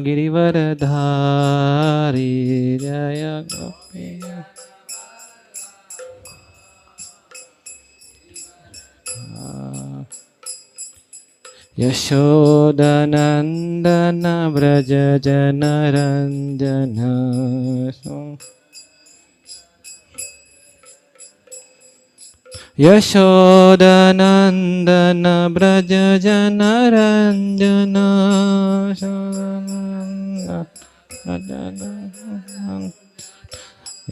Girivardhari Jai Gopi यशोदनन्दन Vraj जनरञ्जन यशोदनन्दन Vraj जनरञ्जन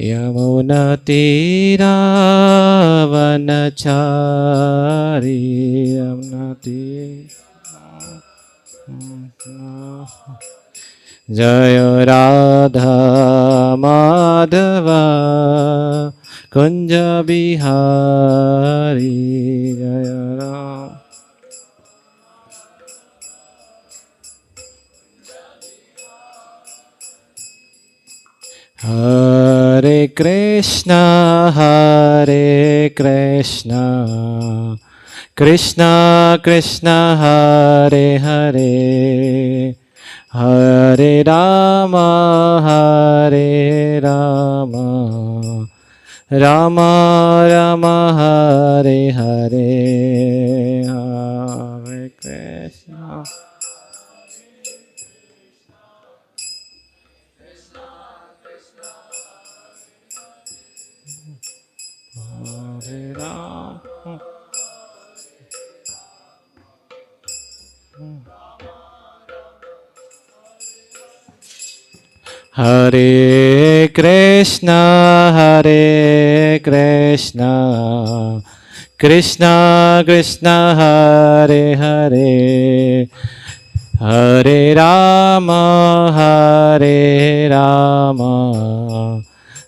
यमुनतीरावनचारी Jai Radha Madhava Kunj Bihari Jai Ram Hare Krishna Krishna Krishna Hare Hare Hare Ram Ram Ram Hare Hare Hare Krishna Hare Ram Hare Krishna Krishna Krishna Hare Hare Hare Rama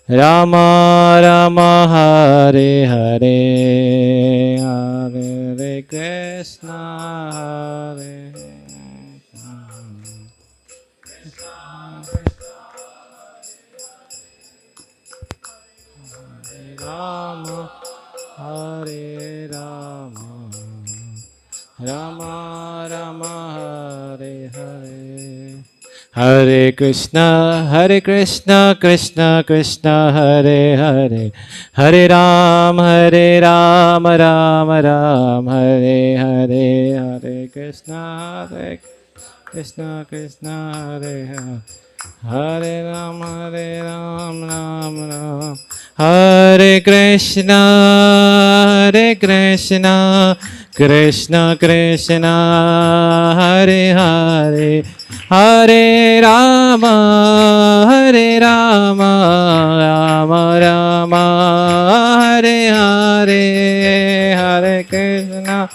Rama Rama Hare Hare Hare Krishna Hare Rama Hare Rama Rama Rama Hare Hare Hare Krishna Krishna Krishna Hare Hare Hare Ram Ram Ram Hare Hare Hare Krishna Krishna Hare Hare Hare Ram Ram Ram Hare Krishna Krishna Krishna Hare Hare Hare Rama Rama Rama Hare Hare Hare Krishna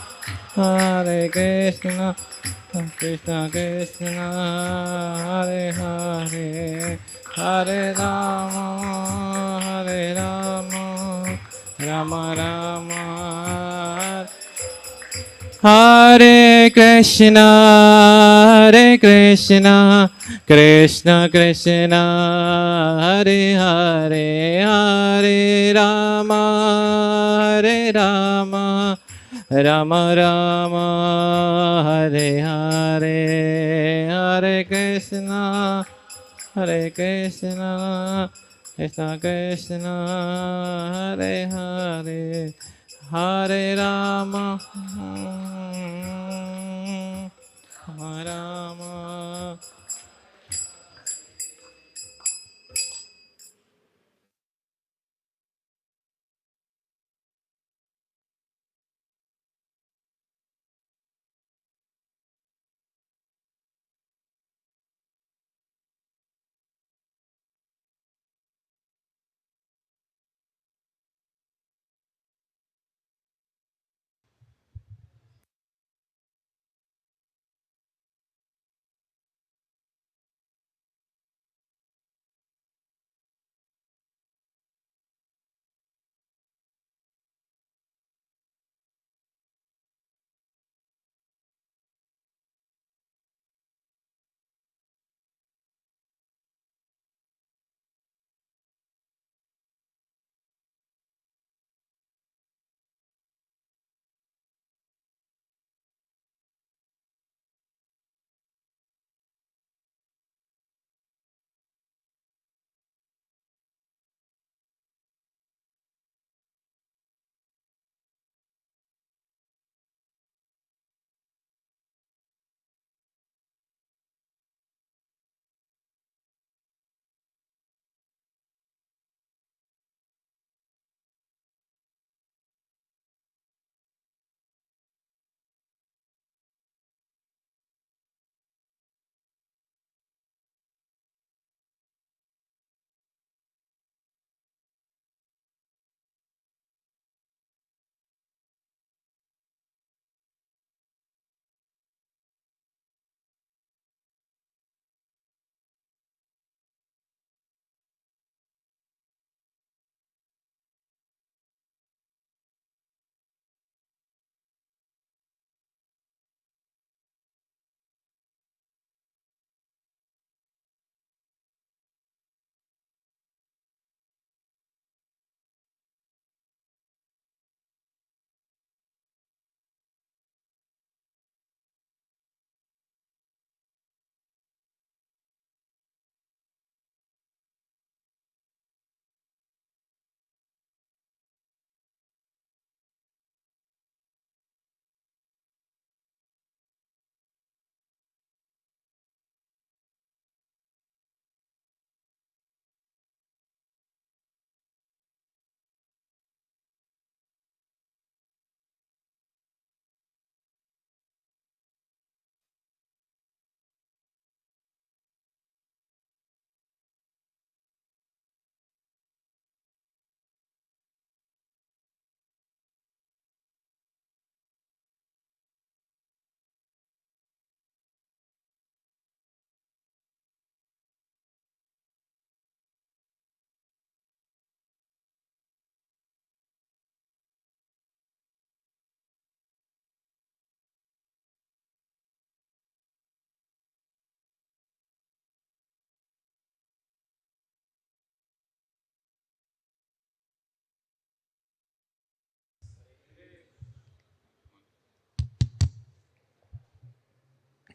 Krishna Krishna Hare Hare Hare Rama Rama Rama Hare Krishna Krishna Krishna Hare Hare Hare Rama Rama Rama Hare Hare Hare Krishna Krishna Krishna Hare Hare Hare Rama Rama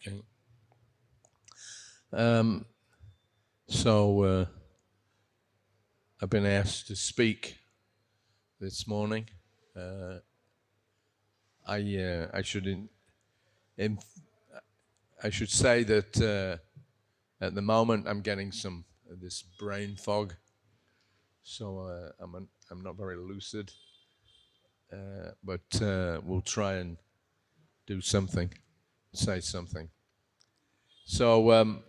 Okay. So I've been asked to speak this morning. I should say that at the moment I'm getting some this brain fog, so I'm not very lucid. But we'll try and do something, say something. So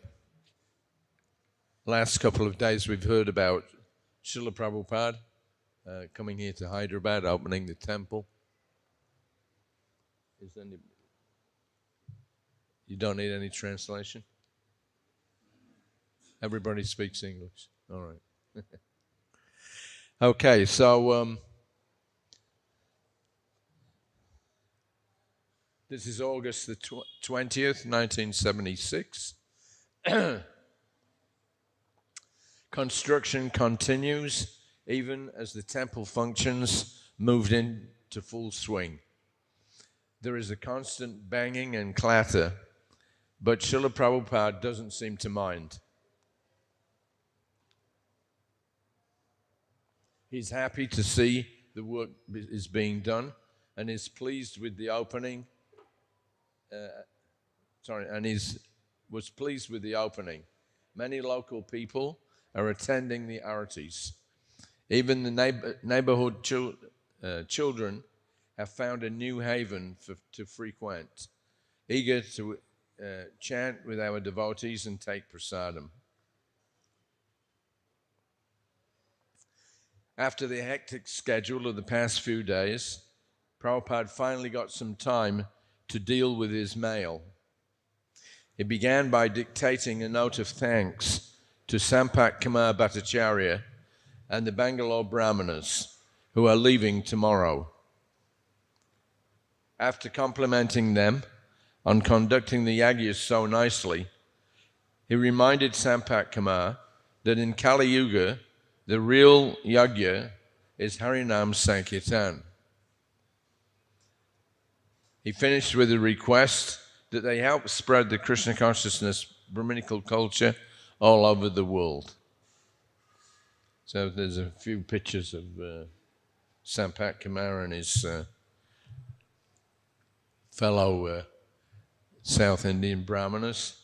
last couple of days we've heard about Srila Prabhupada coming here to Hyderabad, opening the temple. You don't need any translation? Everybody speaks English. All right. Okay, so this is August the 20th, 1976. Construction continues even as the temple functions moved into full swing. There is a constant banging and clatter, but Srila Prabhupada doesn't seem to mind. He's happy to see the work is being done and is pleased with the opening. Was pleased with the opening. Many local people are attending the artis. Even the neighborhood children have found a new haven to frequent, eager to chant with our devotees and take prasadam. After the hectic schedule of the past few days, Prabhupada finally got some time to deal with his mail. He began by dictating a note of thanks to Sampak Kumar Bhattacharya and the Bangalore Brahmanas, who are leaving tomorrow. After complimenting them on conducting the yagyas so nicely, he reminded Sampak Kumar that in Kali Yuga, the real yagya is Harinam Sankirtan. He finished with a request that they help spread the Krishna consciousness Brahminical culture all over the world. So there's a few pictures of Sampak Kumar and his fellow South Indian Brahmanas,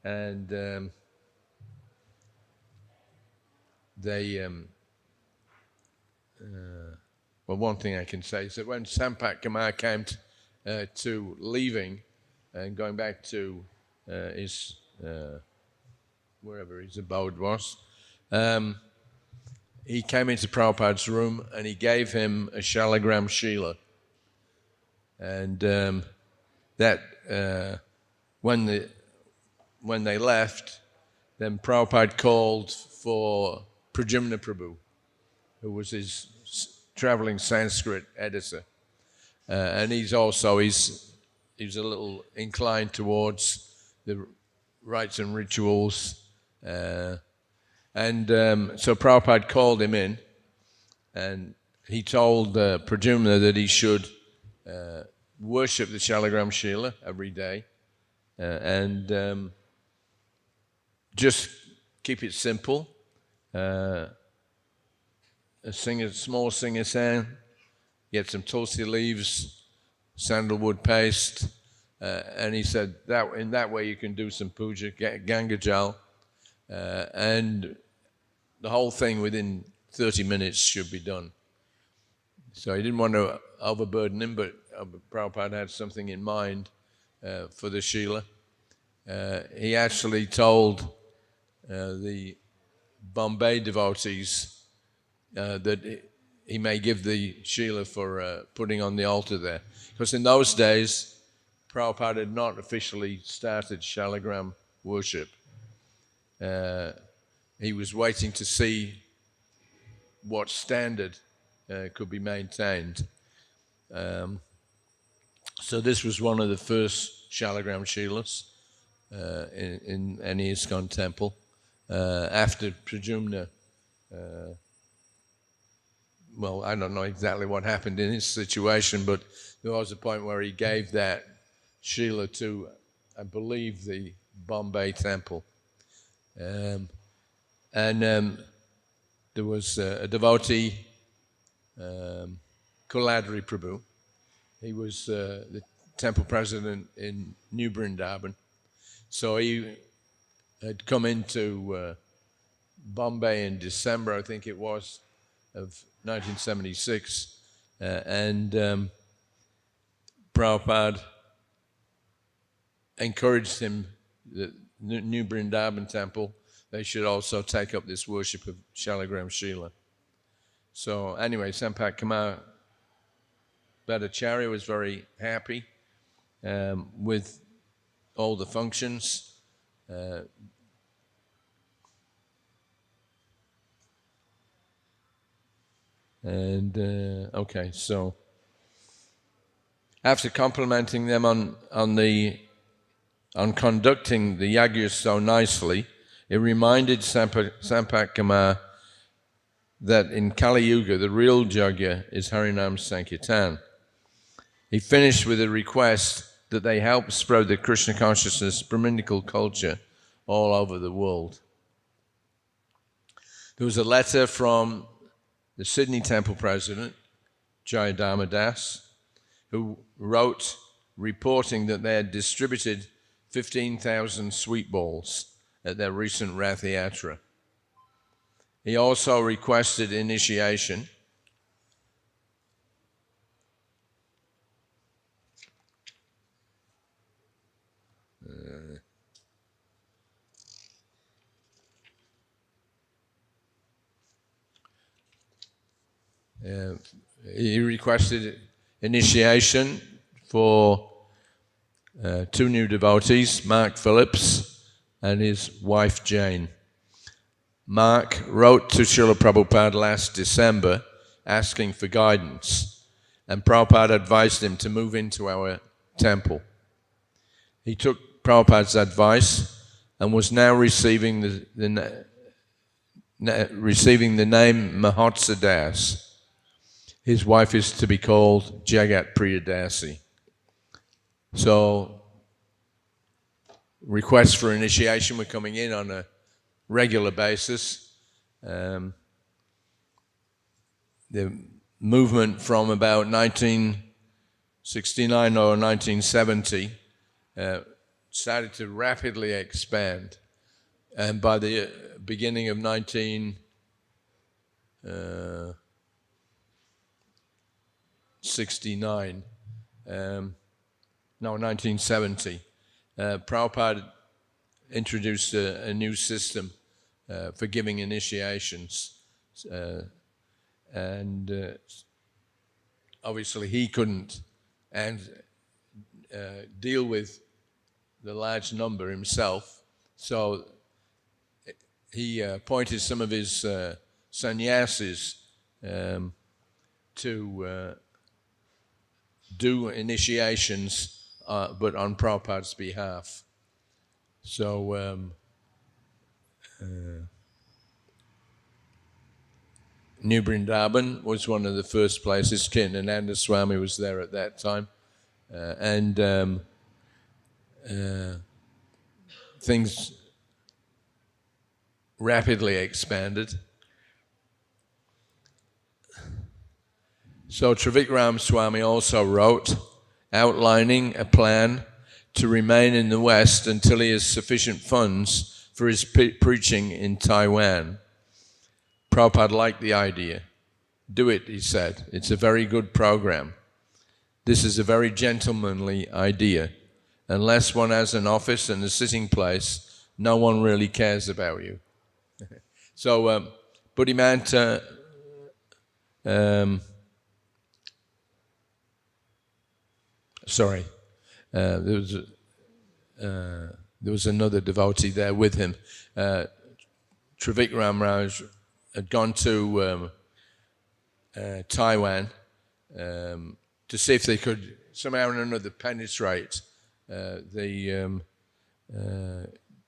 and well, one thing I can say is that when Sampak Kumar came to leaving and going back to his wherever his abode was, he came into Prabhupada's room and he gave him a shalagram shila. And when they left, then Prabhupada called for Pradyumna Prabhu, who was his traveling Sanskrit editor. And he's a little inclined towards the rites and rituals. So Prabhupada called him in, and he told Pradyumna that he should worship the Shalagram Shila every day and just keep it simple. Small singer-san, get some tulsi leaves, sandalwood paste, and he said that in that way you can do some puja, Ganga Jal, and the whole thing within 30 minutes should be done. So he didn't want to overburden him, but Prabhupada had something in mind for the Shila. He actually told the Bombay devotees that he may give the Shila for putting on the altar there. Because in those days, Prabhupada had not officially started Shalagram worship. He was waiting to see what standard could be maintained. So this was one of the first Shalagram Shilas in any ISKCON temple. After Pradyumna, well, I don't know exactly what happened in his situation, but there was a point where he gave that Shila to I believe, the Bombay temple. And there was a devotee, Kuladri Prabhu. He was the temple president in New Vrindavan. So he had come into Bombay in December, I think it was, of 1976. And Prabhupada encouraged him, the New Vrindavan temple, they should also take up this worship of Shalagram Srila. So anyway, Sampak Kumar Bhattacharya was very happy with all the functions. Okay, so after complimenting them on conducting the yajnas so nicely, it reminded Sampak Kumar that in Kali Yuga, the real yajna is Harinam Sankirtan. He finished with a request that they help spread the Krishna consciousness Brahminical culture all over the world. There was a letter from the Sydney Temple president, Jayadharma Das, who wrote reporting that they had distributed 15,000 sweet balls at their recent Rath Yatra. He also requested initiation for two new devotees, Mark Phillips and his wife Jane. Mark wrote to Srila Prabhupada last December asking for guidance, and Prabhupada advised him to move into our temple. He took Prabhupada's advice and was now receiving the name Mahotsa Das. His wife is to be called Jagat Priyadasi. So requests for initiation were coming in on a regular basis. The movement from about 1969 or 1970 started to rapidly expand. And by the beginning of 1970, Prabhupada introduced a new system for giving initiations. Obviously he couldn't deal with the large number himself, so he appointed some of his sannyasis to do initiations, but on Prabhupada's behalf. So New Vrindavan was one of the first places. Kirtanananda Swami was there at that time. Things rapidly expanded. So Trivikram Swami also wrote, outlining a plan to remain in the West until he has sufficient funds for his preaching in Taiwan. Prabhupada liked the idea. Do it, he said. It's a very good program. This is a very gentlemanly idea. Unless one has an office and a sitting place, no one really cares about you. So Buddhimanta there was another devotee there with him. Trivikram Raj had gone to Taiwan to see if they could somehow or another penetrate the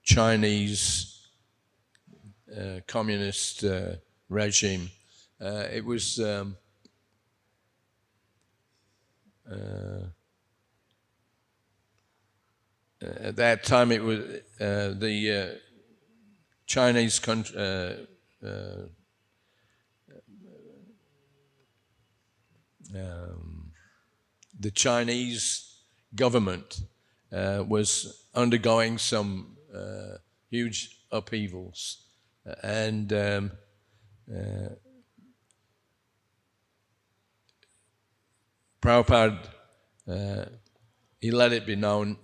Chinese communist regime. It was at that time it was the Chinese country. The Chinese government was undergoing some huge upheavals, and Prabhupada, he let it be known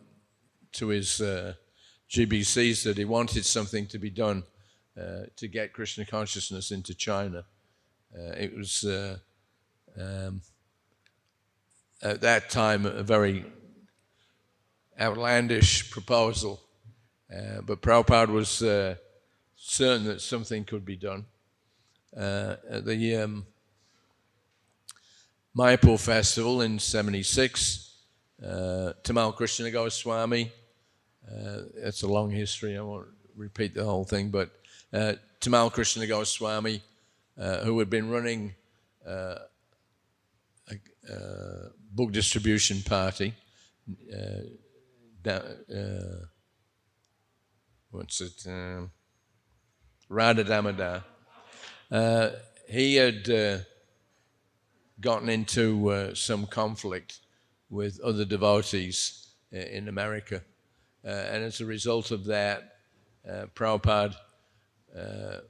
to his GBCs that he wanted something to be done to get Krishna consciousness into China. It was at that time a very outlandish proposal, but Prabhupada was certain that something could be done. At the Mayapur festival in '76, Tamal Krishna Goswami, it's a long history, I won't repeat the whole thing, but Tamal Krishna Goswami, who had been running a book distribution party, Radha Damodar, he had gotten into some conflict with other devotees in America. And as a result of that, Prabhupada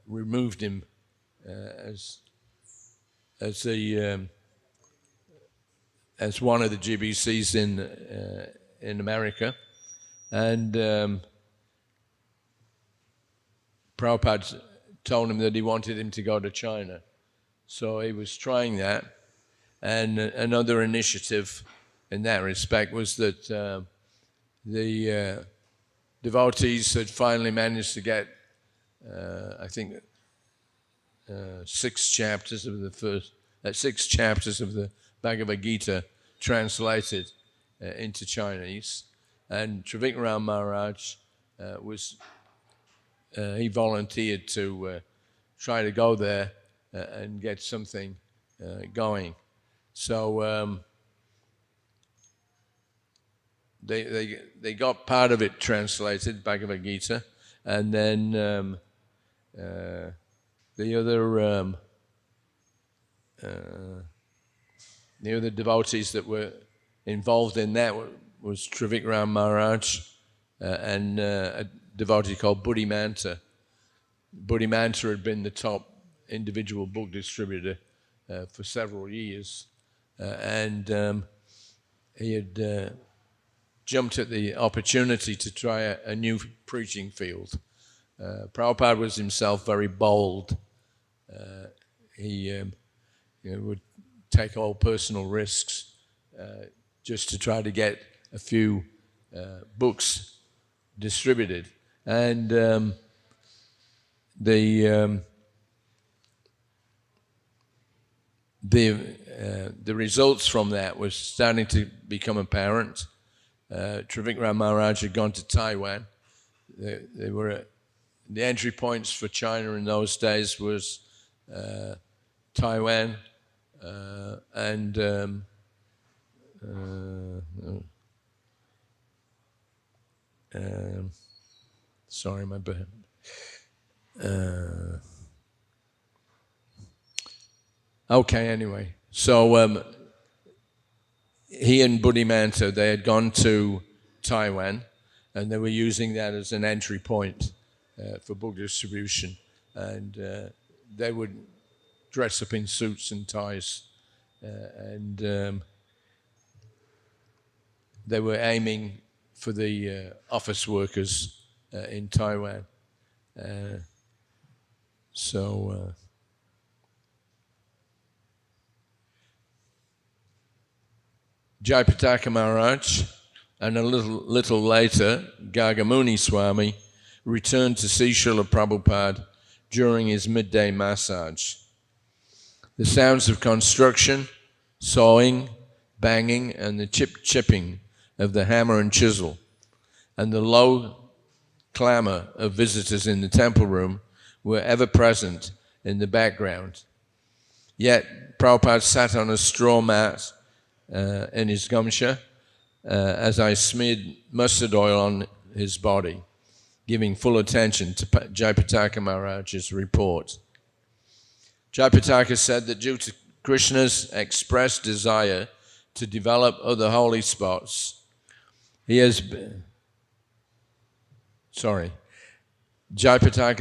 removed him as one of the GBCs in America. And Prabhupada told him that he wanted him to go to China. So he was trying that. And another initiative in that respect was that the devotees had finally managed to get, I think, 6 chapters of the Bhagavad Gita translated into Chinese. And Trivikram Maharaj he volunteered to try to go there and get something going. So they got part of it translated, Bhagavad Gita, and then the other devotees that were involved in that was Trivikram Maharaj and a devotee called Buddhimanta. Buddhimanta had been the top individual book distributor for several years. And he had jumped at the opportunity to try a new preaching field. Prabhupada was himself very bold. He would take all personal risks just to try to get a few books distributed. And the results from that was starting to become apparent. Trivikram Maharaj had gone to Taiwan. They were the entry points for China in those days was Taiwan and sorry, my bad. Okay, anyway. So he and Buddhimanta, they had gone to Taiwan and they were using that as an entry point for book distribution. And they would dress up in suits and ties and they were aiming for the office workers in Taiwan. Jayapataka Maharaj and a little later Gargamuni Swami returned to see Srila Prabhupada during his midday massage. The sounds of construction, sawing, banging, and the chipping of the hammer and chisel, and the low clamor of visitors in the temple room were ever present in the background. Yet Prabhupada sat on a straw mat in his gamsha as I smeared mustard oil on his body, giving full attention to Jayapataka Maharaj's report. Jayapataka said that due to Krishna's expressed desire to develop other holy spots, Jayapataka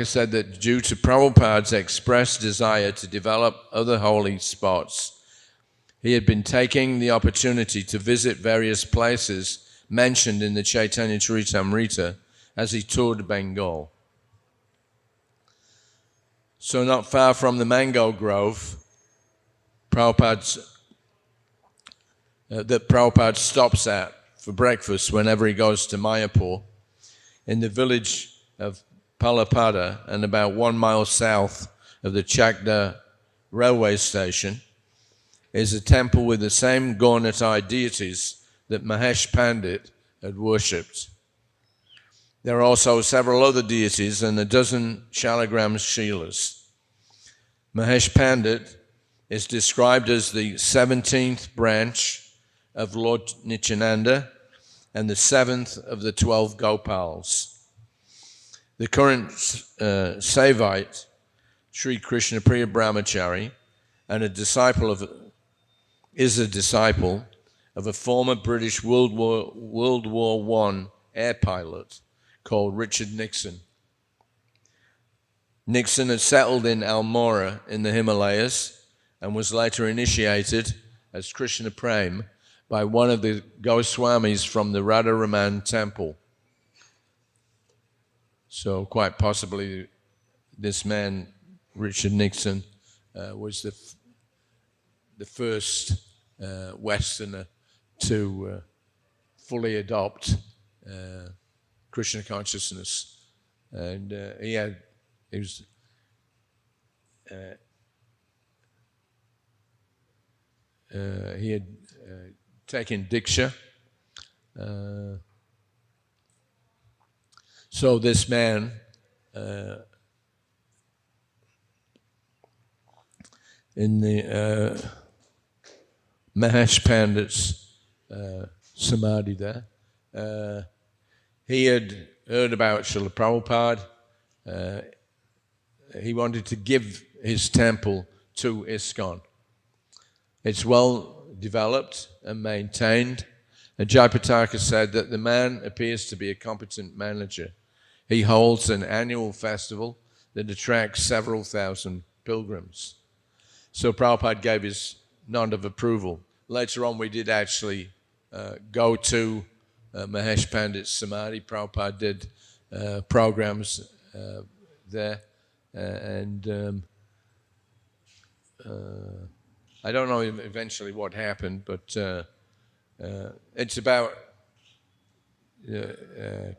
said that due to Prabhupada's expressed desire to develop other holy spots, he had been taking the opportunity to visit various places mentioned in the Chaitanya Charitamrita as he toured Bengal. So not far from the mango grove, that Prabhupada stops at for breakfast whenever he goes to Mayapur, in the village of Palapada and about 1 mile south of the Chakda railway station, is a temple with the same Gaurnatai deities that Mahesh Pandit had worshipped. There are also several other deities and a dozen Shalagram Shilas. Mahesh Pandit is described as the 17th branch of Lord Nityananda and the 7th of the 12 Gopals. The current Sevite, Sri Krishna Priya Brahmachari, and is a disciple of a former British World War I air pilot called Richard Nixon. Nixon had settled in Almora in the Himalayas and was later initiated as Krishna Prem by one of the Goswamis from the Radharaman temple. So quite possibly this man, Richard Nixon, was the first Westerner to fully adopt Krishna consciousness, and he had taken Diksha. So this man in the Mahesh Pandit's samadhi there, he had heard about Srila Prabhupada. He wanted to give his temple to ISKCON. It's well developed and maintained, and Jayapataka said that the man appears to be a competent manager. He holds an annual festival that attracts several thousand pilgrims. So Prabhupada gave his nod of approval. Later on, we did actually go to Mahesh Pandit's Samadhi. Prabhupada did programs there. And I don't know eventually what happened, but it's about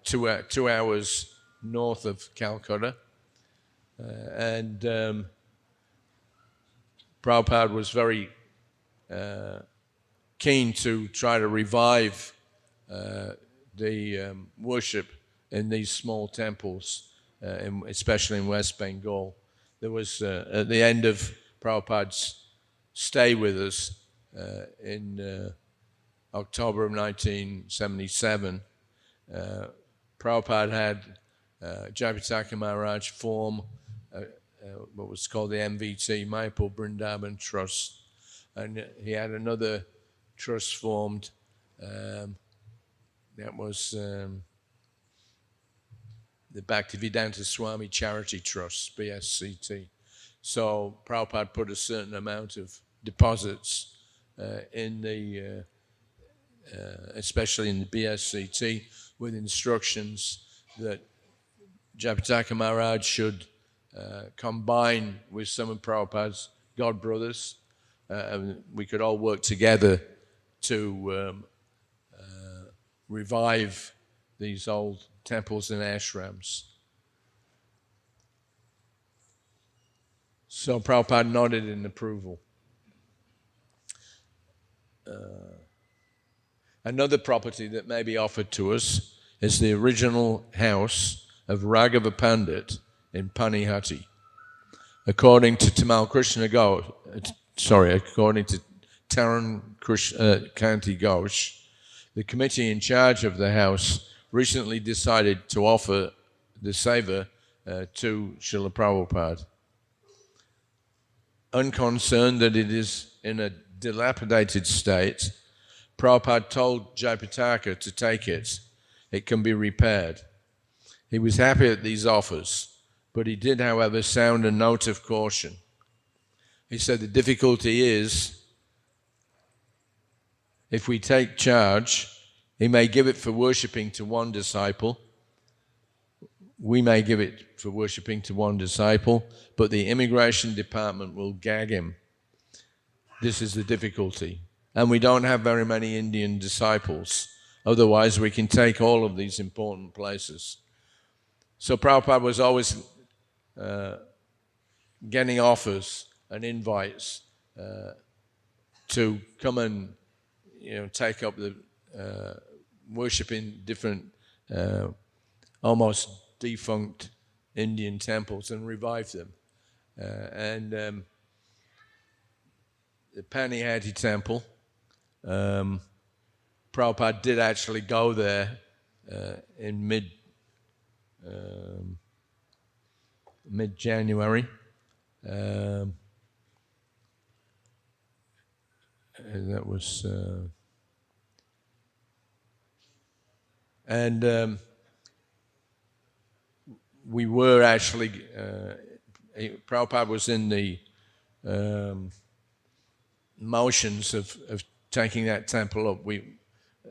2 hours north of Calcutta. And Prabhupada was very keen to try to revive the worship in these small temples, especially in West Bengal. There was, at the end of Prabhupada's stay with us in October of 1977, Prabhupada had Jayapataka Maharaj form what was called the MVT, Mayapur Vrindavan Trust. And he had another trust formed, that was the Bhaktivedanta Swami Charity Trust, BSCT. So Prabhupada put a certain amount of deposits in the, especially in the BSCT, with instructions that Jayapataka Maharaj should combine with some of Prabhupada's God brothers. We could all work together to revive these old temples and ashrams. So Prabhupada nodded in approval. Another property that may be offered to us is the original house of Raghava Pandit in Panihati. According to according to Taran Kanti Ghosh, the committee in charge of the house recently decided to offer the seva to Srila Prabhupada. Unconcerned that it is in a dilapidated state, Prabhupada told Jayapataka to take it. It can be repaired. He was happy at these offers, but he did, however, sound a note of caution. He said the difficulty is, if we take charge, he may give it for worshipping to one disciple. We may give it for worshipping to one disciple, but the immigration department will gag him. This is the difficulty. And we don't have very many Indian disciples. Otherwise, we can take all of these important places. So Prabhupada was always getting offers and invites to come and take up the worship in different almost defunct Indian temples and revive them. And the Panihati temple, Prabhupada did actually go there in mid-January. And that was... we were actually... Prabhupada was in the motions of taking that temple up.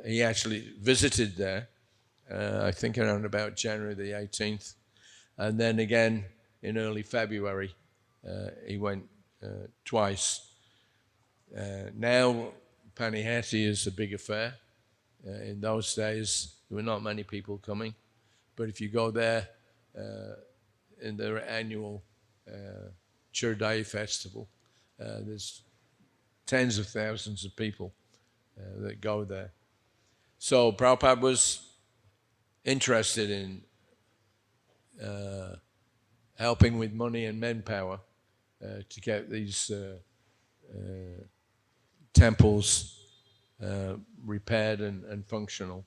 He actually visited there, I think around about January the 18th. And then again in early February, he went twice. Now Panihati is a big affair. In those days, there were not many people coming. But if you go there in their annual Churdai festival, there's tens of thousands of people that go there. So Prabhupada was interested in helping with money and manpower to get these temples repaired and functional.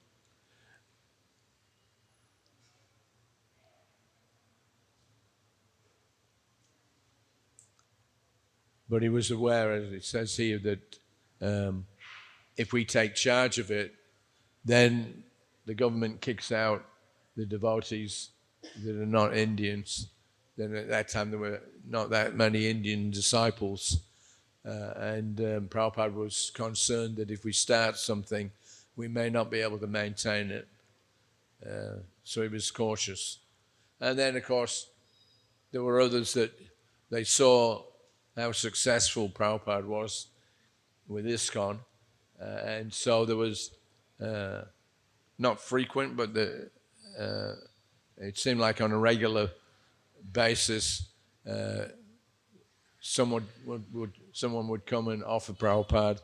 But he was aware, as it says here, that if we take charge of it, then the government kicks out the devotees that are not Indians. Then at that time there were not that many Indian disciples. And Prabhupada was concerned that if we start something, we may not be able to maintain it. So he was cautious. And then, of course, there were others that they saw how successful Prabhupada was with ISKCON. And so there was, not frequent, but it seemed like on a regular basis, someone would come and offer Prabhupada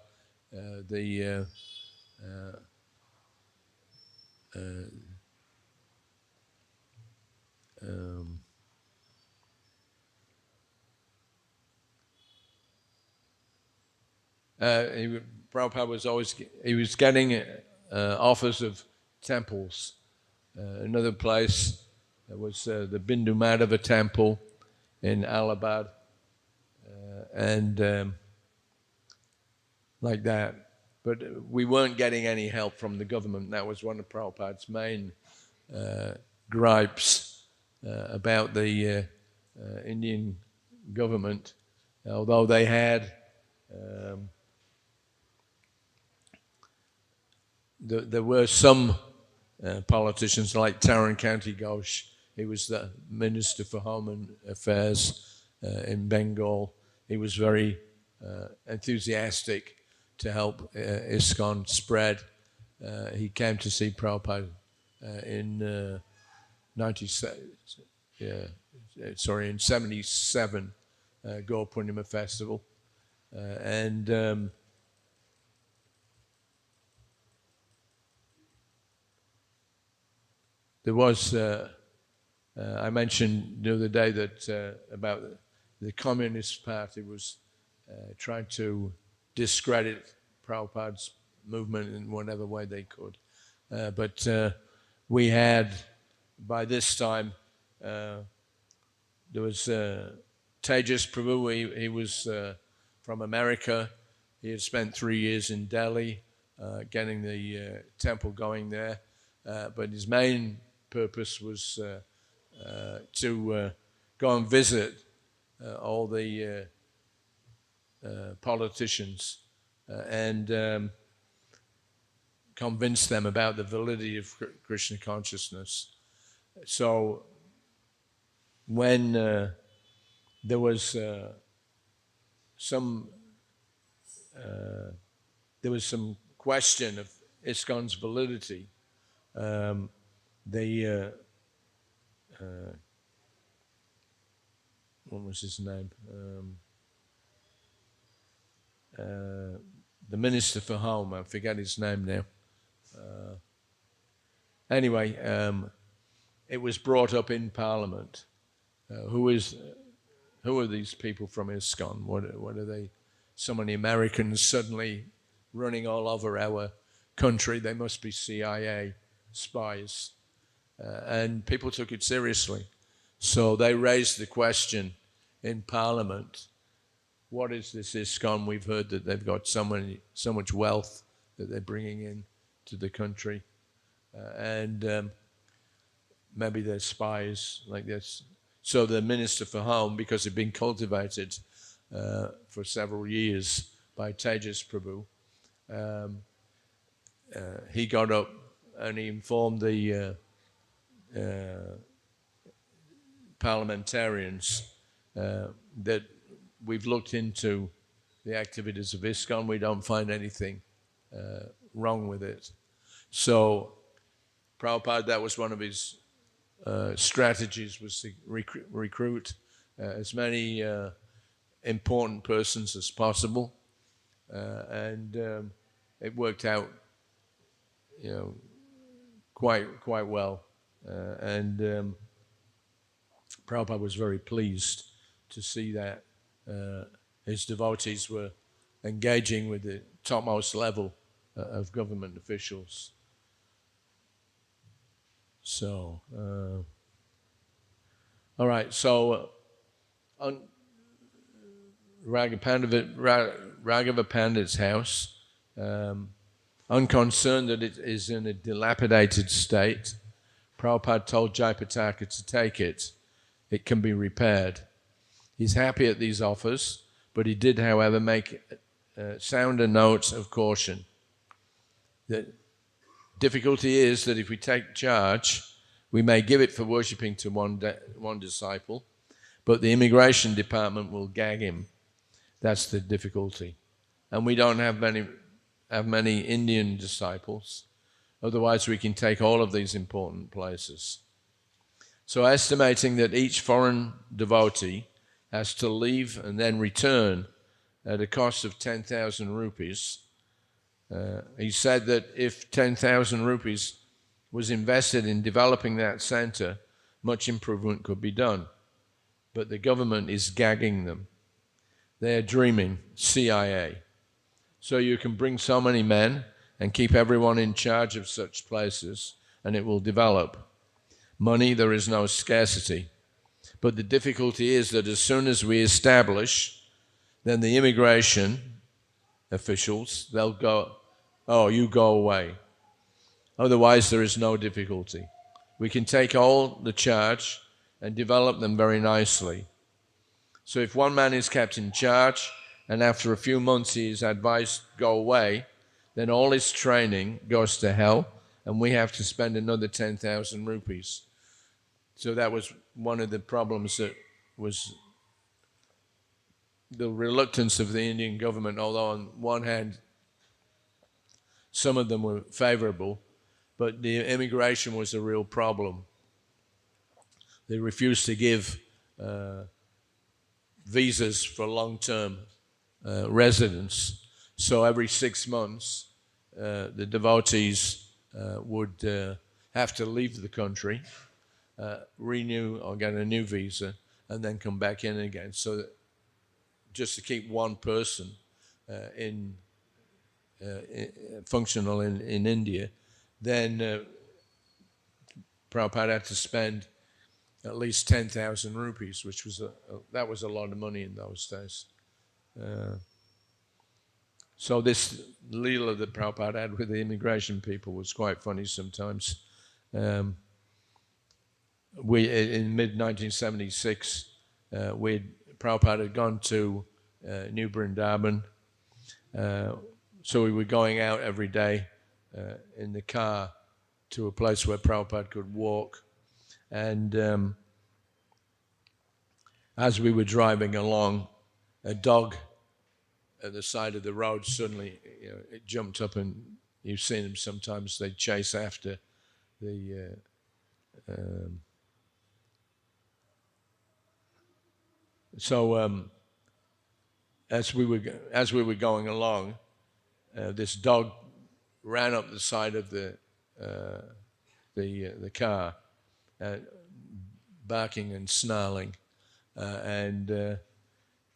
Prabhupada was always, he was getting offers of temples. Another place was the Bindu Madhava temple in Allahabad, and like that. But we weren't getting any help from the government. That was one of Prabhupada's main gripes about the Indian government, although they had there were some politicians like Taran County Ghosh. He was the Minister for Home Affairs in Bengal. He was very enthusiastic to help ISKCON spread. He came to see Prabhupada in 77 Gaur Purnima festival, and there was, I mentioned the other day that about the Communist Party was trying to discredit Prabhupada's movement in whatever way they could. But we had, by this time, there was Tejas Prabhu. He was from America. He had spent 3 years in Delhi getting the temple going there. But his main purpose was to go and visit all the politicians and convince them about the validity of Krishna consciousness. So when there was some question of ISKCON's validity, what was his name? The Minister for Home, I forget his name now. Anyway, it was brought up in Parliament. Who are these people from ISKCON? What are they? So many Americans suddenly running all over our country. They must be CIA spies. And people took it seriously. So they raised the question in Parliament, what is this ISKCON? We've heard that they've got so much wealth that they're bringing in to the country. And maybe they're spies like this. So the Minister for Home, because it'd been cultivated for several years by Tejas Prabhu, he got up and he informed the parliamentarians that we've looked into the activities of ISKCON. We don't find anything wrong with it. So Prabhupada, that was one of his strategies, was to recruit as many important persons as possible, and it worked out, quite well. And Prabhupada was very pleased to see that his devotees were engaging with the topmost level of government officials. So, all right, so Raghava Pandit's house, unconcerned that it is in a dilapidated state, Prabhupada told Jayapataka to take it. It can be repaired. He's happy at these offers, but he did, however, make sound a note of caution. The difficulty is that if we take charge, we may give it for worshipping to one disciple, but the immigration department will gag him. That's the difficulty. And we don't have many Indian disciples. Otherwise, we can take all of these important places. So estimating that each foreign devotee has to leave and then return at a cost of 10,000 rupees, he said that if 10,000 rupees was invested in developing that center, much improvement could be done. But the government is gagging them. They're dreaming, CIA. So you can bring so many men and keep everyone in charge of such places, and it will develop. Money, there is no scarcity. But the difficulty is that as soon as we establish, then the immigration officials, they'll go, oh, you go away. Otherwise, there is no difficulty. We can take all the charge and develop them very nicely. So if one man is kept in charge, and after a few months he is advised go away, then all his training goes to hell, and we have to spend another 10,000 rupees. So that was one of the problems, that was the reluctance of the Indian government, although on one hand some of them were favorable, but the immigration was a real problem. They refused to give visas for long-term residence. So every 6 months, the devotees would have to leave the country, renew or get a new visa, and then come back in again. So that just to keep one person in functional in India, then Prabhupada had to spend at least 10,000 rupees, which was that was a lot of money in those days. So this leela that Prabhupada had with the immigration people was quite funny sometimes. We in mid-1976, Prabhupada had gone to New Vrindavan, so we were going out every day in the car to a place where Prabhupada could walk. And as we were driving along, a dog at the side of the road suddenly, it jumped up, and you've seen them sometimes. They chase after the as we were going along, this dog ran up the side of the car, barking and snarling, and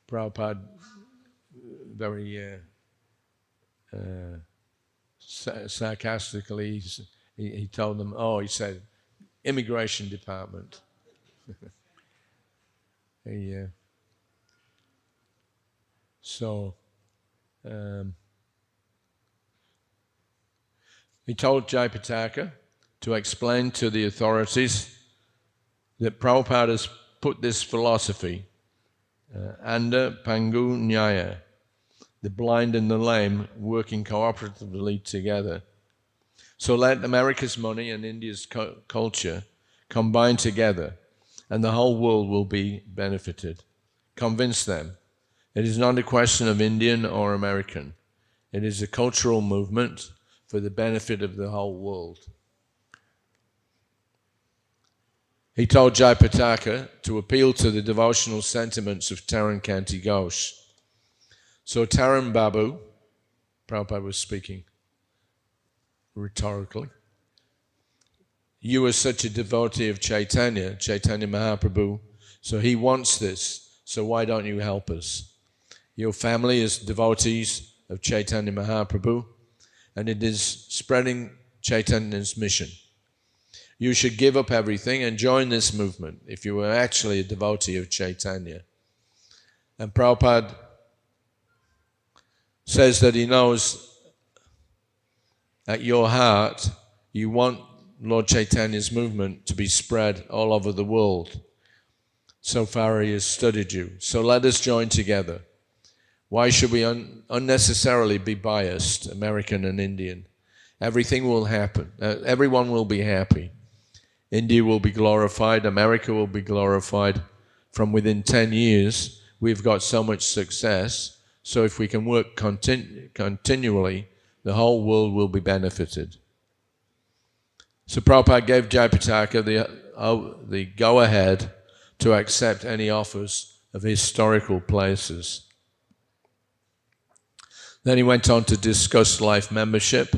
Prabhupada very sarcastically he told them, he said, immigration department. He told Jayapataka to explain to the authorities that Prabhupada has put this philosophy, Anda Pangu Nyaya, the blind and the lame working cooperatively together. So let America's money and India's culture combine together, and the whole world will be benefited. Convince them. It is not a question of Indian or American. It is a cultural movement for the benefit of the whole world. He told Jayapataka to appeal to the devotional sentiments of Taran Kanti Ghosh. So Taran Babu, Prabhupada was speaking rhetorically, you are such a devotee of Chaitanya Mahaprabhu, so he wants this, so why don't you help us? Your family is devotees of Chaitanya Mahaprabhu, and it is spreading Chaitanya's mission. You should give up everything and join this movement if you are actually a devotee of Chaitanya. And Prabhupada says that he knows at your heart you want Lord Chaitanya's movement to be spread all over the world. So far he has studied you. So let us join together. Why should we unnecessarily be biased, American and Indian? Everything will happen. Everyone will be happy. India will be glorified. America will be glorified. From within 10 years, we've got so much success. So if we can work continually, the whole world will be benefited. So Prabhupada gave Jayapataka the go-ahead to accept any offers of historical places. Then he went on to discuss life membership,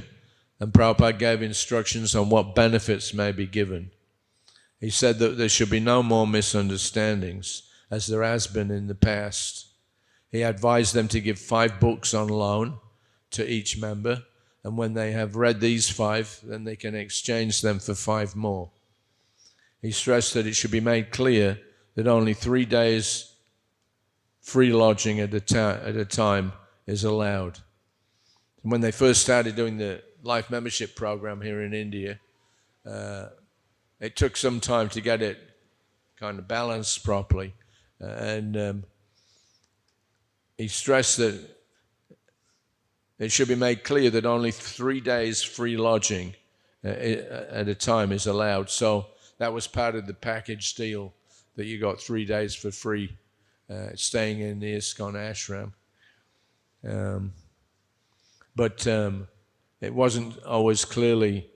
and Prabhupada gave instructions on what benefits may be given. He said that there should be no more misunderstandings, as there has been in the past. He advised them to give 5 books on loan to each member, and when they have read these 5, then they can exchange them for 5 more. He stressed that it should be made clear that only 3 days free lodging at a time is allowed. And when they first started doing the life membership program here in India, it took some time to get it kind of balanced properly. And he stressed that it should be made clear that only 3 days free lodging at a time is allowed. So that was part of the package deal, that you got 3 days for free staying in the ISKCON ashram. But it wasn't always clearly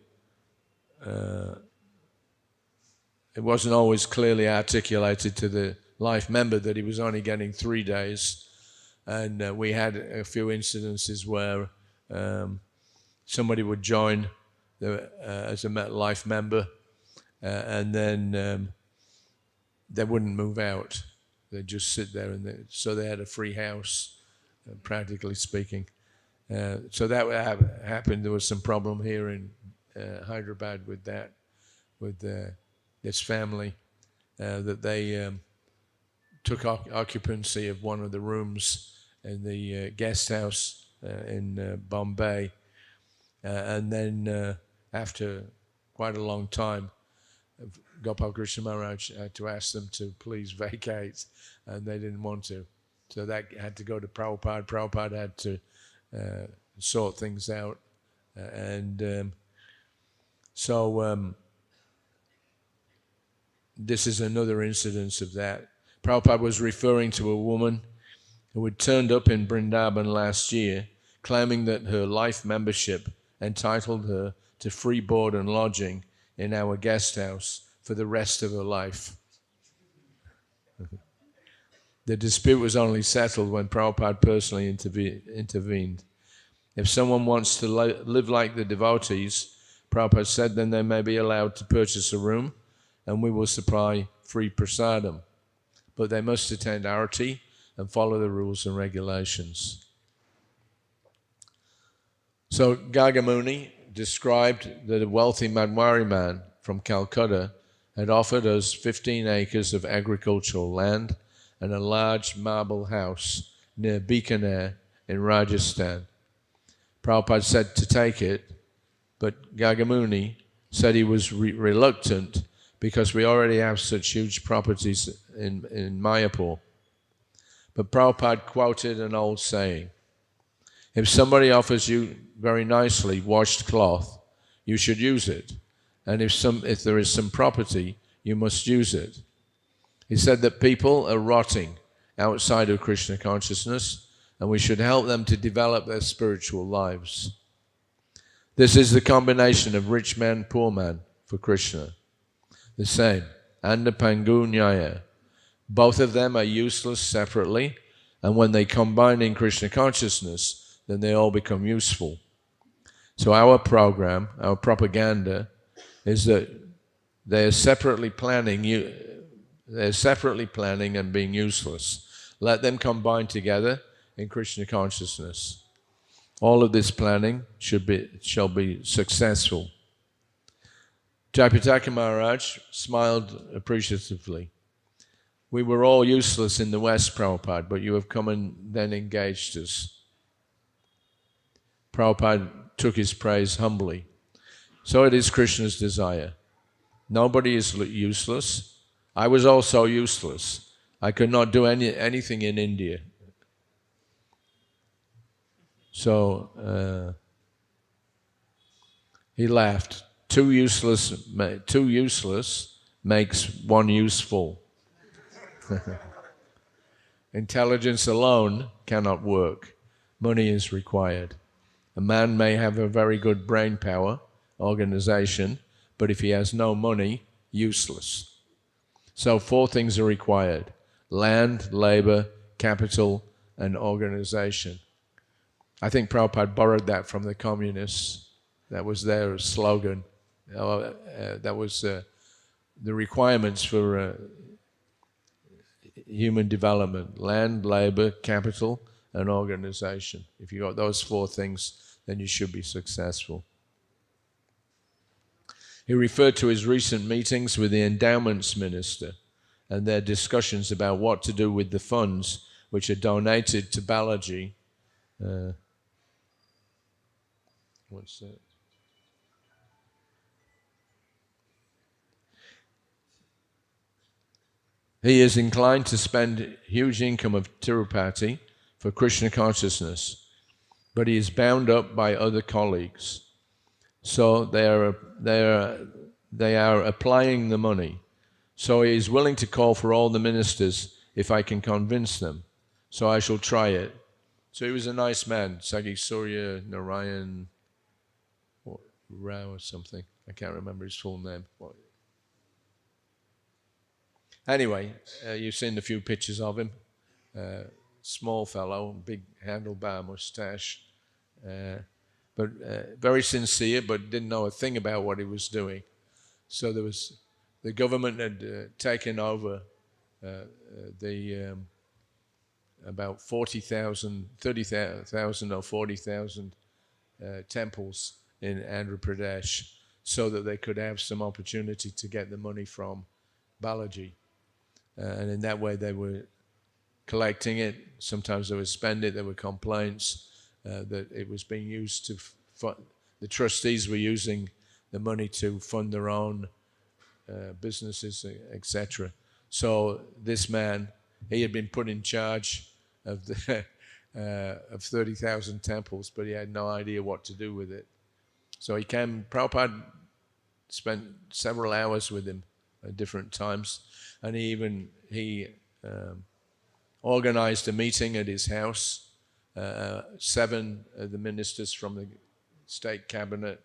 articulated to the life member that he was only getting 3 days. And we had a few incidences where somebody would join as a life member, and then they wouldn't move out. They'd just sit there, so they had a free house, practically speaking. So that happened. There was some problem here in Hyderabad with that, with this family, that they took occupancy of one of the rooms in the guest house in Bombay, and then after quite a long time, Gopal Krishna Maharaj had to ask them to please vacate, and they didn't want to. So that had to go to Prabhupada. Prabhupada had to sort things out. So this is another incidence of that. Prabhupada was referring to a woman who had turned up in Vrindavan last year, claiming that her life membership entitled her to free board and lodging in our guest house for the rest of her life. The dispute was only settled when Prabhupada personally intervened. If someone wants to live like the devotees, Prabhupada said, then they may be allowed to purchase a room and we will supply free prasadam. But they must attend arati and follow the rules and regulations. So Gagamuni described that a wealthy Madhwari man from Calcutta had offered us 15 acres of agricultural land and a large marble house near Bikaner in Rajasthan. Prabhupada said to take it, but Gagamuni said he was reluctant because we already have such huge properties in Mayapur. But Prabhupada quoted an old saying, if somebody offers you very nicely washed cloth, you should use it. And if there is some property, you must use it. He said that people are rotting outside of Krishna consciousness, and we should help them to develop their spiritual lives. This is the combination of rich man, poor man for Krishna. The same, Anda Pangu Nyaya. Both of them are useless separately, and when they combine in Krishna consciousness, then they all become useful. So our program, our propaganda, is that they are separately planning and being useless. Let them combine together in Krishna consciousness. All of this planning shall be successful. Jayapataka Maharaj smiled appreciatively. We were all useless in the West, Prabhupada, but you have come and then engaged us. Prabhupada took his praise humbly. So it is Krishna's desire. Nobody is useless. I was also useless. I could not do anything in India. So he laughed. Two useless makes one useful. Intelligence alone cannot work. Money is required. A man may have a very good brain power, organization, but if he has no money, useless. So 4 things are required: land, labor, capital, and organization. I think Prabhupada borrowed that from the communists. That was their slogan. That was the requirements for human development: land, labor, capital, and organization. If you got those 4 things, then you should be successful. He referred to his recent meetings with the endowments minister and their discussions about what to do with the funds which are donated to Balaji. What's that? He is inclined to spend huge income of Tirupati for Krishna consciousness, but he is bound up by other colleagues. So they are applying the money. So he is willing to call for all the ministers if I can convince them. So I shall try it. So he was a nice man, Sagi Surya Narayan Rao or something. I can't remember his full name. Anyway, you've seen a few pictures of him. Small fellow, big handlebar mustache. But very sincere, but didn't know a thing about what he was doing. So the government had taken over the about 40,000, 30,000 or 40,000 temples in Andhra Pradesh, so that they could have some opportunity to get the money from Balaji. And in that way they were collecting it. Sometimes they would spend it. There were complaints that it was being used to the trustees were using the money to fund their own businesses, etc. So this man, he had been put in charge of the of 30,000 temples, but he had no idea what to do with it. So he came. Prabhupada spent several hours with him at different times, and he organized a meeting at his house. 7 of the ministers from the state cabinet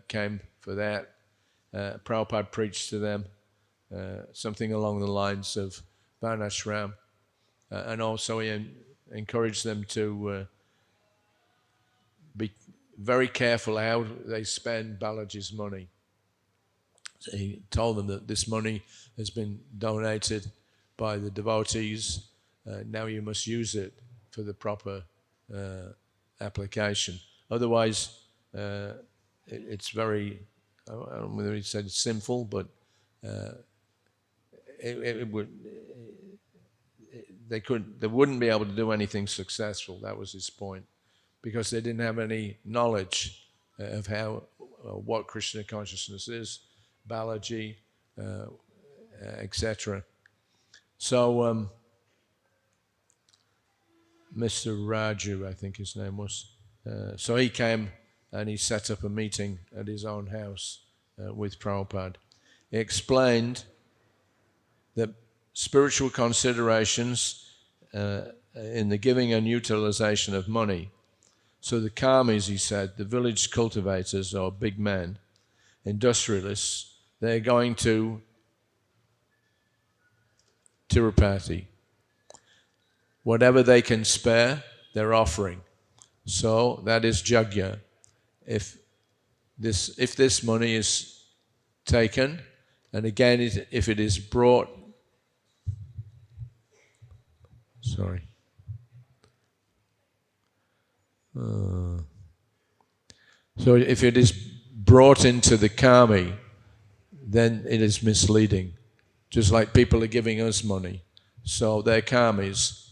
came for that. Prabhupada preached to them something along the lines of Varnashram, and also he encouraged them to be very careful how they spend Balaji's money. So he told them that this money has been donated by the devotees. Now you must use it for the proper application. Otherwise, it's very, I don't know whether he said sinful, but they wouldn't be able to do anything successful. That was his point, because they didn't have any knowledge of what Krishna consciousness is, Balaji, etc. So Mr. Raju, I think his name was, so he came and he set up a meeting at his own house with Prabhupada. He explained that spiritual considerations in the giving and utilization of money. So the karmis, he said, the village cultivators or big men, industrialists, they're going to Tirupati. Whatever they can spare, they're offering. So that is jagya. If this money is taken, and again, if it is brought, so if it is brought into the karmi, then it is misleading. Just like people are giving us money. So they're karmis.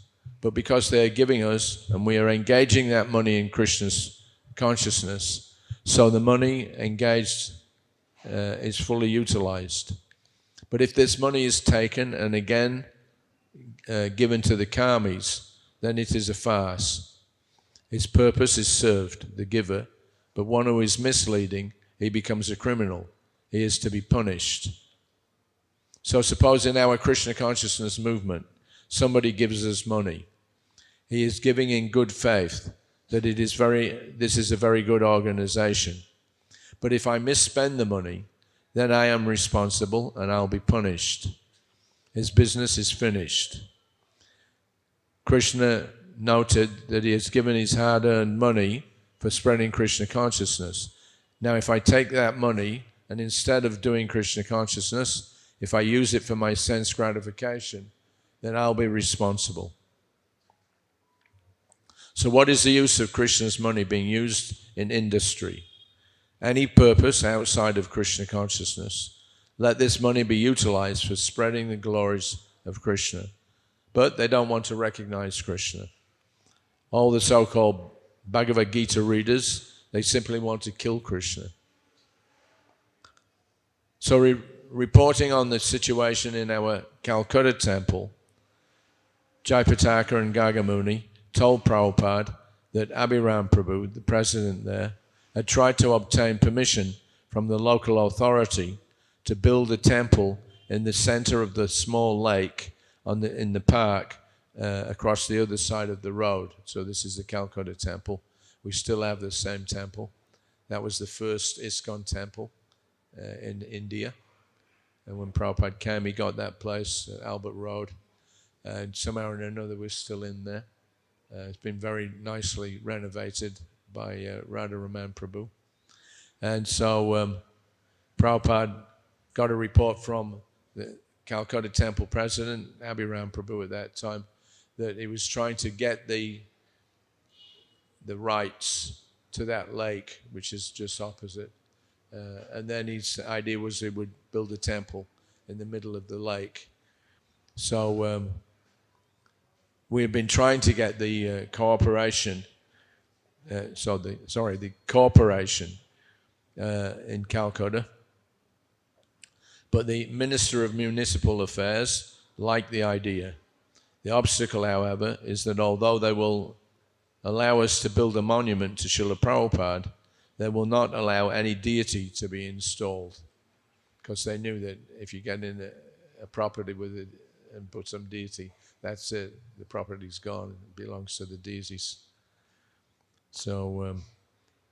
But because they're giving us, and we are engaging that money in Krishna's consciousness, so the money engaged is fully utilized. But if this money is taken and again given to the karmis, then it is a farce. His purpose is served, the giver, but one who is misleading, he becomes a criminal. He is to be punished. So suppose in our Krishna consciousness movement, somebody gives us money. He is giving in good faith that this is a very good organization. But if I misspend the money, then I am responsible and I'll be punished. His business is finished. Krishna noted that he has given his hard-earned money for spreading Krishna consciousness. Now, if I take that money and instead of doing Krishna consciousness, if I use it for my sense gratification, then I'll be responsible. So what is the use of Krishna's money being used in industry? Any purpose outside of Krishna consciousness, let this money be utilized for spreading the glories of Krishna. But they don't want to recognize Krishna. All the so-called Bhagavad Gita readers, they simply want to kill Krishna. So reporting on the situation in our Calcutta temple, Jayapataka and Gagamuni told Prabhupada that Abhiram Prabhu, the president there, had tried to obtain permission from the local authority to build a temple in the center of the small lake in the park across the other side of the road. So this is the Calcutta temple. We still have the same temple. That was the first ISKCON temple in India. And when Prabhupada came, he got that place at Albert Road. And somehow or another we're still in there. It's been very nicely renovated by Radharaman Prabhu. And so Prabhupada got a report from the Calcutta temple president, Abhiram Prabhu at that time, that he was trying to get the rights to that lake, which is just opposite. And then his idea was he would build a temple in the middle of the lake. So we have been trying to get the corporation in Calcutta. But the Minister of Municipal Affairs liked the idea. The obstacle, however, is that although they will allow us to build a monument to Srila Prabhupada, they will not allow any deity to be installed, because they knew that if you get in a property with it and put some deity, that's it. The property's gone. It belongs to the deities. So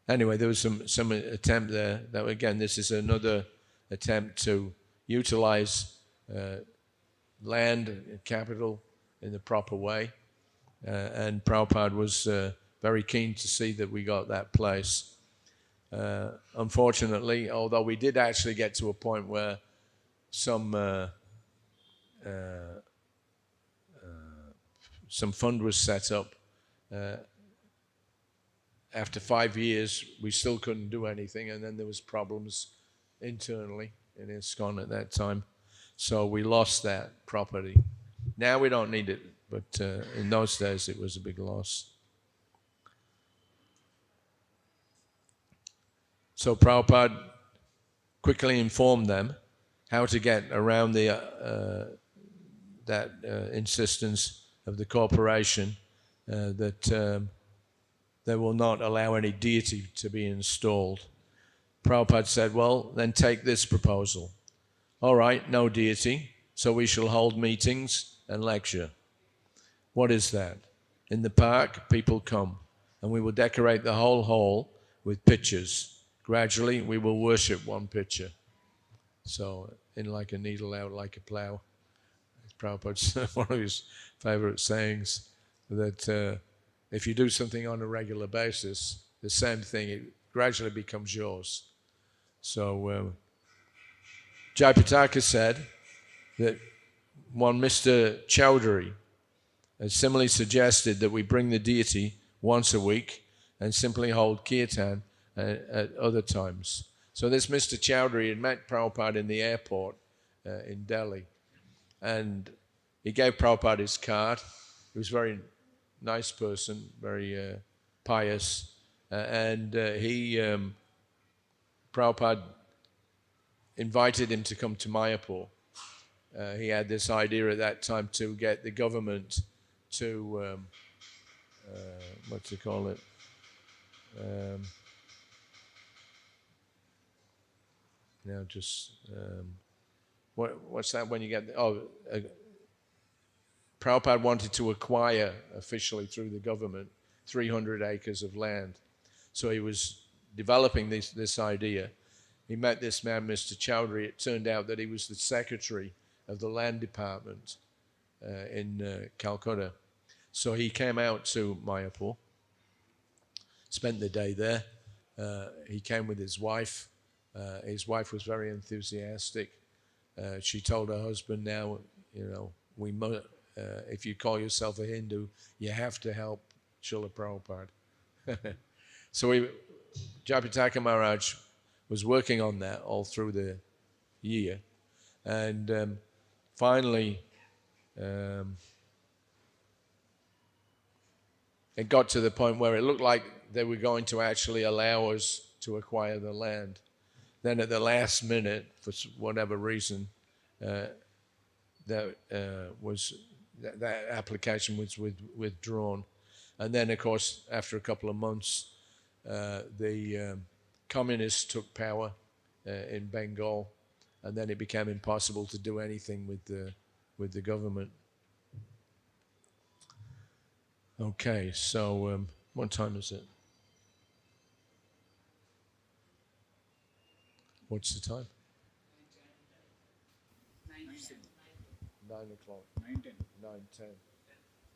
anyway, there was some attempt there. That again, this is another attempt to utilize land and capital in the proper way. And Prabhupada was very keen to see that we got that place. Unfortunately, although we did actually get to a point where some fund was set up, after 5 years, we still couldn't do anything, and then there was problems internally in ISKCON at that time. So we lost that property. Now we don't need it, but in those days it was a big loss. So Prabhupada quickly informed them how to get around the that insistence of the corporation that they will not allow any deity to be installed. Prabhupada said, well, then take this proposal. All right, no deity, so we shall hold meetings and lecture. What is that? In the park, people come, and we will decorate the whole hall with pictures. Gradually, we will worship one picture. So, in like a needle, out like a plow. Prabhupada's one of his favorite sayings, that if you do something on a regular basis, the same thing, it gradually becomes yours. So Jayapataka said that one Mr. Chowdhury has similarly suggested that we bring the deity once a week and simply hold kirtan at other times. So this Mr. Chowdhury had met Prabhupada in the airport in Delhi, and he gave Prabhupada his card. He was a very nice person, very pious, and Prabhupada invited him to come to Mayapur. He had this idea at that time to get the government to, what's that when you get, Prabhupada wanted to acquire officially through the government 300 acres of land. So he was developing this idea. He met this man, Mr. Chowdhury. It turned out that he was the secretary of the land department in Calcutta. So he came out to Mayapur, spent the day there. He came with his wife. His wife was very enthusiastic. She told her husband, now, we must, if you call yourself a Hindu, you have to help Srila Prabhupada. So Jayapataka Maharaj was working on that all through the year. And finally, it got to the point where it looked like they were going to actually allow us to acquire the land. Then at the last minute, for whatever reason, that application was withdrawn. And then, of course, after a couple of months, the communists took power in Bengal, and then it became impossible to do anything with the government. Okay, so what time is it? What's the time? 9 o'clock. 9:10. 9:10.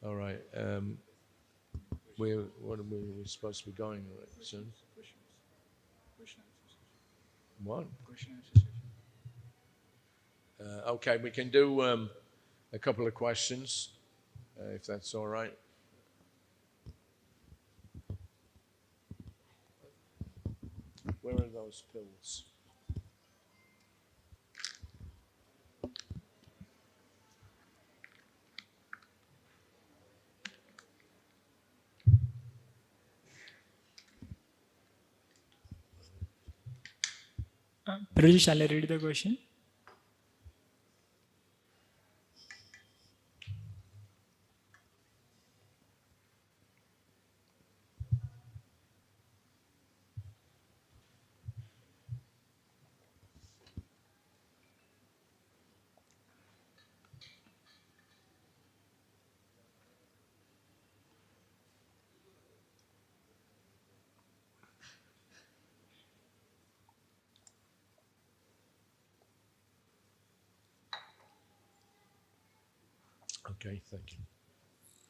All right. We're supposed to be going soon. Question answer. What? Question answer session. Okay, we can do a couple of questions. if that's all right. Where are those pills? Prabhuji, shall I read the question? Okay, thank you.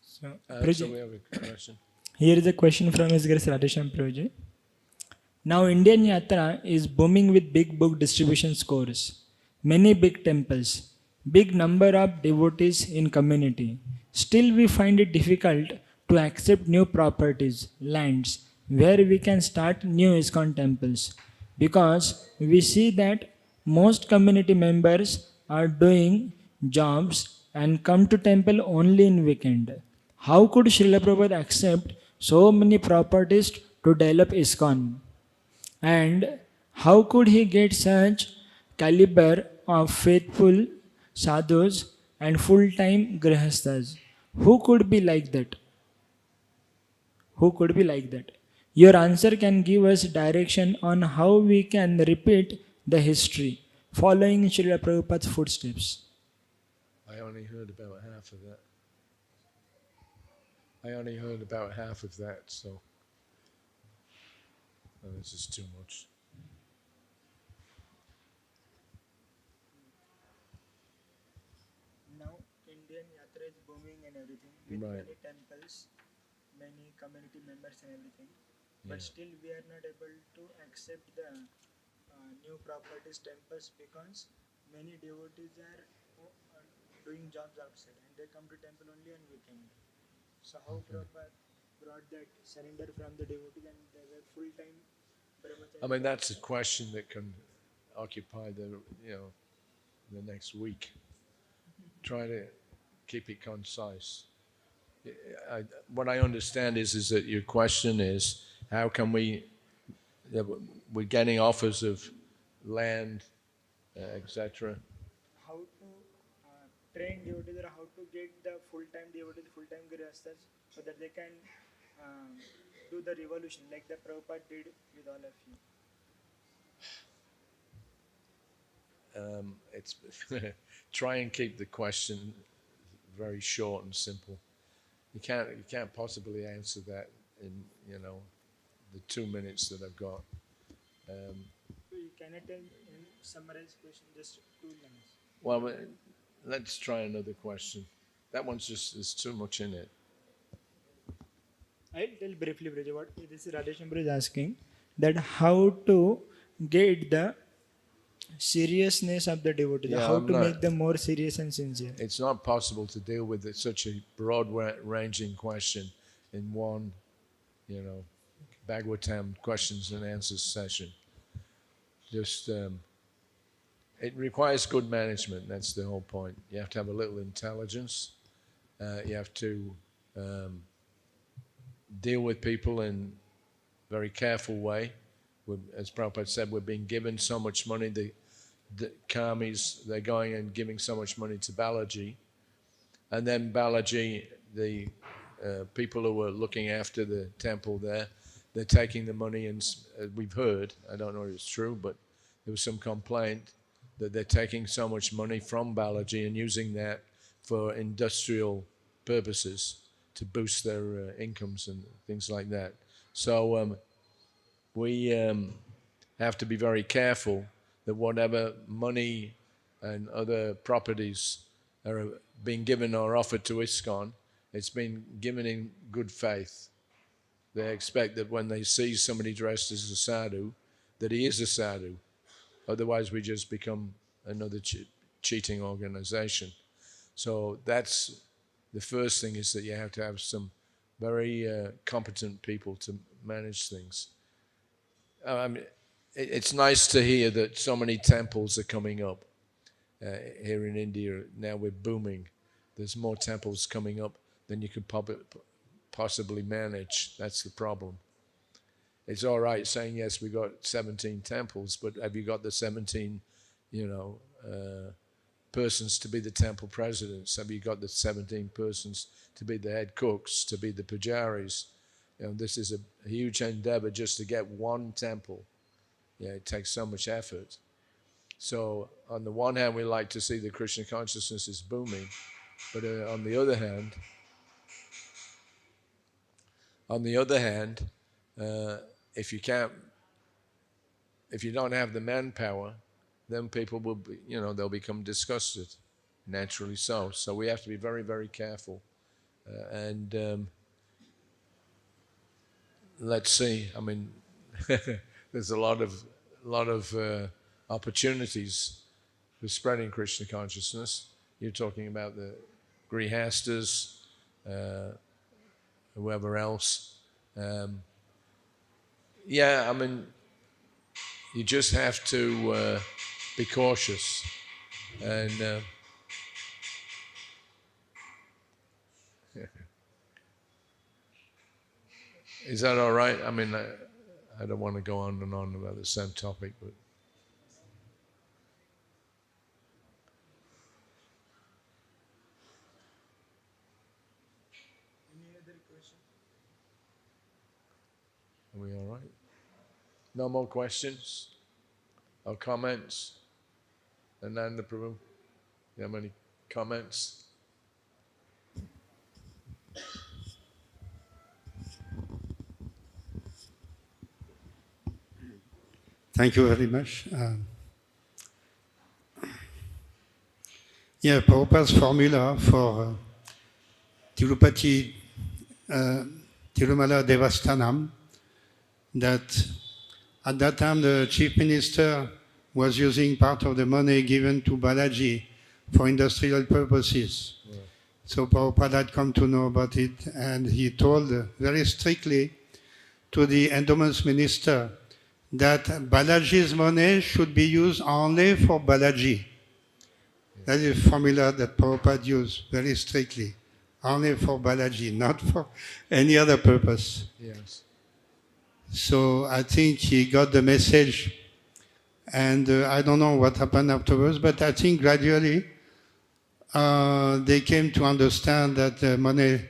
So, So Prabhuji, we have a question. here is a question from His Grace Radhesham Prabhuji. Now, Indian Yatra is booming with big book distribution scores, many big temples, big number of devotees in community. Still, we find it difficult to accept new properties, lands, where we can start new ISKCON temples, because we see that most community members are doing jobs and come to temple only in weekend. How could Srila Prabhupada accept so many properties to develop ISKCON? And how could he get such caliber of faithful sadhus and full-time grihasthas? Who could be like that? Who could be like that? Your answer can give us direction on how we can repeat the history, following Srila Prabhupada's footsteps. I only heard about half of that. So this is too much. Now Indian Yatra is booming and everything with Right. many temples, many community members and everything. But Yeah. still we are not able to accept the new properties temples because many devotees are doing jobs outside and they come to temple only on weekend. So how Prabhupada brought that surrender from the devotees and they were full time brahmachari? I mean, that's a question that can occupy the next week. Try to keep it concise. What I understand is that your question is how can we're getting offers of land, etc. How to train devotees or how to get the full time devotees, full time grihasthas so that they can do the revolution like the Prabhupada did with all of you. It's try and keep the question very short and simple. You can't possibly answer that in the 2 minutes that I've got. So you cannot tell in summarize question just 2 lines. Well, let's try another question. That one's just there's too much in it. I'll tell briefly, Brija, what this is Radheshambra is asking that how to get the seriousness of the devotee, Yeah, how I'm to not- make them more serious and sincere. It's not possible to deal with such a broad-ranging question in one, Bhagavatam questions and answers session. Just it requires good management. That's the whole point. You have to have a little intelligence. You have to deal with people in a very careful way. As Prabhupada said, we're being given so much money. The karmis, they're going and giving so much money to Balaji. And then Balaji, the people who are looking after the temple there, they're taking the money and we've heard, I don't know if it's true, but there was some complaint that they're taking so much money from Balaji and using that for industrial purposes to boost their incomes and things like that. So we have to be very careful that whatever money and other properties are being given or offered to ISKCON, it's been given in good faith. They expect that when they see somebody dressed as a sadhu, that he is a sadhu. Otherwise, we just become another cheating organization. So that's the first thing is that you have to have some very competent people to manage things. I mean, it's nice to hear that so many temples are coming up here in India. Now we're booming. There's more temples coming up than you could possibly manage. That's the problem. It's all right saying, yes, we got 17 temples, but have you got the 17, persons to be the temple presidents? Have you got the 17 persons to be the head cooks, to be the pujaris? This is a huge endeavor just to get one temple. Yeah, it takes so much effort. So on the one hand, we like to see the Krishna consciousness is booming, but on the other hand, if you don't have the manpower, then people will be, they'll become disgusted, naturally so. So we have to be very, very careful. And let's see. I mean, there's a lot of opportunities for spreading Krishna consciousness. You're talking about the grihastas, whoever else. Yeah, I mean, you just have to be cautious. And is that all right? I mean, I don't want to go on and on about the same topic, but Any other question? are we all right? No more questions or comments? Ananda Prabhu, you have any comments? Thank you very much. Prabhupada's formula for Tirupati Tirumala Devasthanam, that at that time the chief minister was using part of the money given to Balaji for industrial purposes. Yeah. So Prabhupada had come to know about it, and he told very strictly to the endowments minister that Balaji's money should be used only for Balaji. That is a formula that Prabhupada used very strictly. Only for Balaji, not for any other purpose. Yes. So I think he got the message, and I don't know what happened afterwards, but I think gradually they came to understand that the money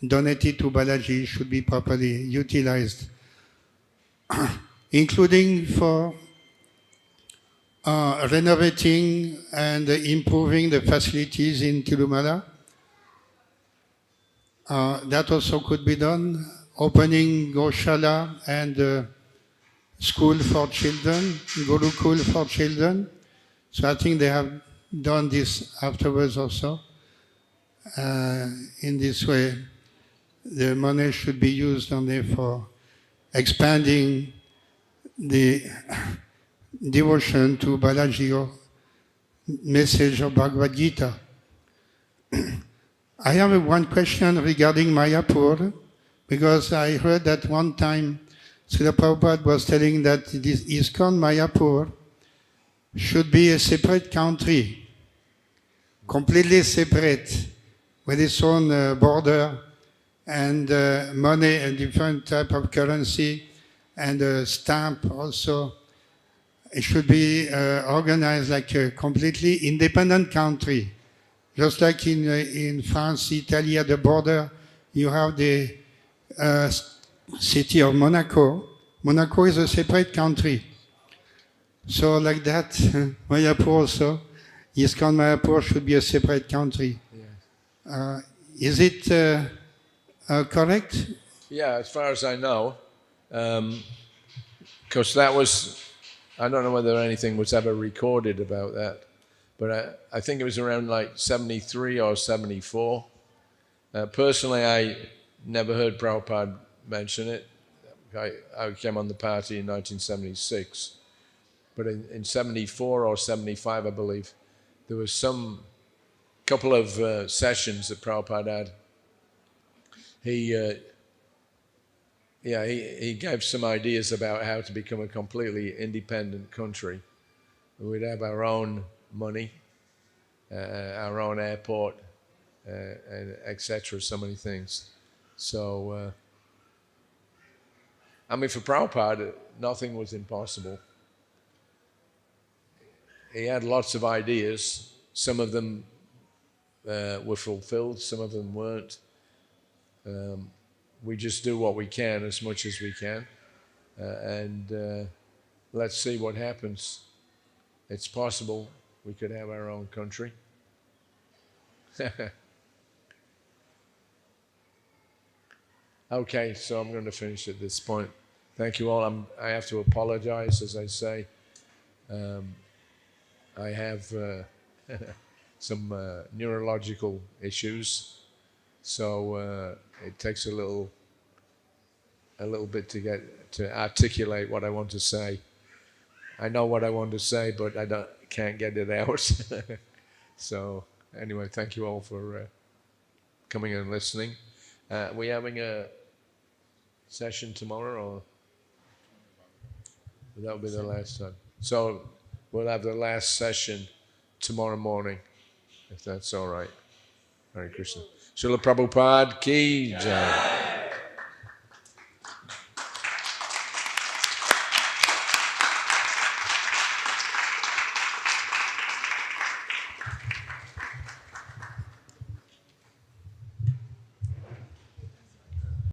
donated to Balaji should be properly utilized, including for renovating and improving the facilities in Tirumala. That also could be done. Opening Goshala and school for children, Gurukul for children. So I think they have done this afterwards also. In this way, the money should be used only for expanding the devotion to Balaji or message of Bhagavad Gita. I have one question regarding Mayapur, because I heard that one time Srila Prabhupada was telling that this ISKCON Mayapur should be a separate country, completely separate, with its own border and money and different type of currency and a stamp also. It should be organized like a completely independent country. Just like in France, Italy, at the border, you have the city of Monaco. Monaco is a separate country. So like that, Mayapur also, ISKCON Mayapur should be a separate country. Yes. Is it correct? Yeah, as far as I know, because that was, I don't know whether anything was ever recorded about that, but I think it was around like 73 or 74. Personally, I never heard Prabhupada mention it. I came on the party in 1976. But in 74 or 75, I believe, there was some couple of sessions that Prabhupada had, he gave some ideas about how to become a completely independent country. We'd have our own money, our own airport, and etc. So many things. So, I mean, for Prabhupada, nothing was impossible. He had lots of ideas. Some of them were fulfilled, some of them weren't. We just do what we can as much as we can, and let's see what happens. It's possible we could have our own country. Okay, so I'm going to finish at this point. Thank you all. I have to apologize, as I say. I have some neurological issues, so it takes a little bit to articulate what I want to say. I know what I want to say, but I can't get it out. So anyway, thank you all for coming and listening. We having a session tomorrow, or that'll be the last time? So we'll have the last session tomorrow morning, if that's all right. Hare Krishna. Srila Prabhupada ki jai.